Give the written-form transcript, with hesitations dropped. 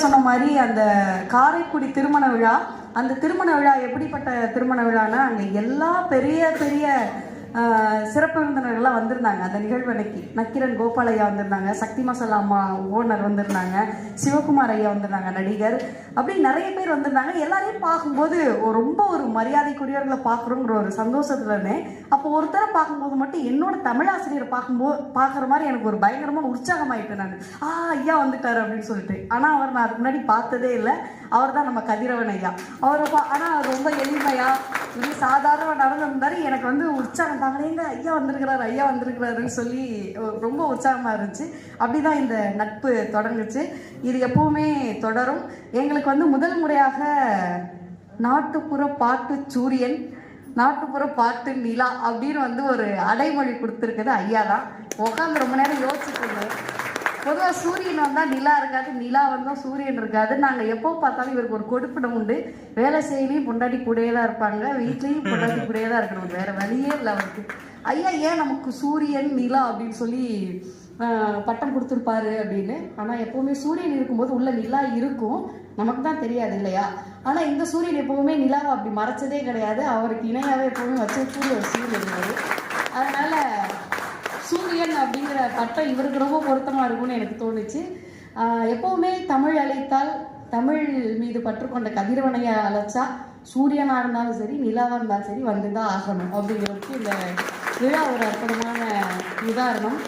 சொன்ன மாதிரி அந்த காரைக்குடி திருமண விழா, அந்த திருமண விழா எப்படிப்பட்ட திருமண விழான்னா, அங்கே எல்லா பெரிய பெரிய சிறப்பு விருந்தினர்கள்லாம் வந்திருந்தாங்க. அந்த நிகழ்வு அன்னைக்கு நக்கீரன் கோபால் ஐயா வந்திருந்தாங்க, சக்தி மசாலா அம்மா ஓனர் வந்திருந்தாங்க, சிவகுமார் ஐயா வந்திருந்தாங்க நடிகர், அப்படி நிறைய பேர் வந்திருந்தாங்க. எல்லாரையும் பார்க்கும்போது ரொம்ப ஒரு மரியாதைக்குரியவர்களை பார்க்குறோங்கிற ஒரு சந்தோஷத்துல இருந்தேன். அப்போ ஒருத்தரை பார்க்கும்போது மட்டும் என்னோட தமிழாசிரியரை பார்க்குற மாதிரி எனக்கு ஒரு பயங்கரமாக உற்சாகமாயிட்டேன். நான் ஐயா வந்துட்டாரு அப்படின்னு சொல்லிட்டு. ஆனால் அவர் நான் அதுக்கு முன்னாடி பார்த்ததே இல்லை. அவர் தான் நம்ம கதிரவன் ஐயா. ஆனால் அவர் ரொம்ப எளிமையா இப்படி சாதாரண நடந்திருந்தாரு. எனக்கு வந்து உற்சாகம் தாங்களேங்க, ஐயா வந்திருக்கிறாருன்னு சொல்லி ரொம்ப உற்சாகமாக இருந்துச்சு. அப்படிதான் இந்த நட்பு தொடங்குச்சு. இது எப்பவுமே தொடரும். எங்களுக்கு வந்து முதல் முறையாக நாட்டுப்புற பாட்டு சூரியன், நாட்டுப்புற பாட்டு நிலா அப்படின்னு வந்து ஒரு அடைமொழி கொடுத்துருக்குது ஐயா தான். உட்காந்து ரொம்ப நேரம் யோசிச்சுட்டு இருந்தேன். பொதுவாக சூரியன் வந்தால் நிலா இருக்காது, நிலா வந்தால் சூரியன் இருக்காது. நாங்கள் எப்போ பார்த்தாலும் இவருக்கு ஒரு கொடுப்பிடம் உண்டு. வேலை செய்யலையும் பொண்டாட்டி கூடயே தான் இருப்பாங்க, வீட்லேயும் பொண்டாட்டி கூடயே தான் இருக்கணும், வேறு வழியே இல்லை அவருக்கு. ஐயா ஏன் நமக்கு சூரியன் நிலா அப்படின்னு சொல்லி பட்டம் கொடுத்துருப்பாரு அப்படின்னு. ஆனால் எப்போவுமே சூரியன் இருக்கும்போது உள்ள நிலா இருக்கும், நமக்கு தான் தெரியாது இல்லையா. ஆனால் இந்த சூரியன் எப்போவுமே நிலாவை அப்படி மறைச்சதே கிடையாது. அவருக்கு இணையாகவே எப்போவுமே வச்சு ஒரு சூரியன் இருந்தது. அதனால் சூரியன் அப்படிங்கிற பட்டம் இவருக்கு ரொம்ப பொருத்தமாக இருக்கும்னு எனக்கு தோணுச்சு. எப்போவுமே தமிழ் அழைத்தால், தமிழ் மீது பற்றுக்கொண்ட கதிரவனையை அழைச்சா சூரியனாக இருந்தாலும் சரி, நிலாவாக இருந்தாலும் சரி வந்து தான் ஆகணும் அப்படிங்கிறதுக்கு இந்த விழா ஒரு அற்புதமான உதாரணம்.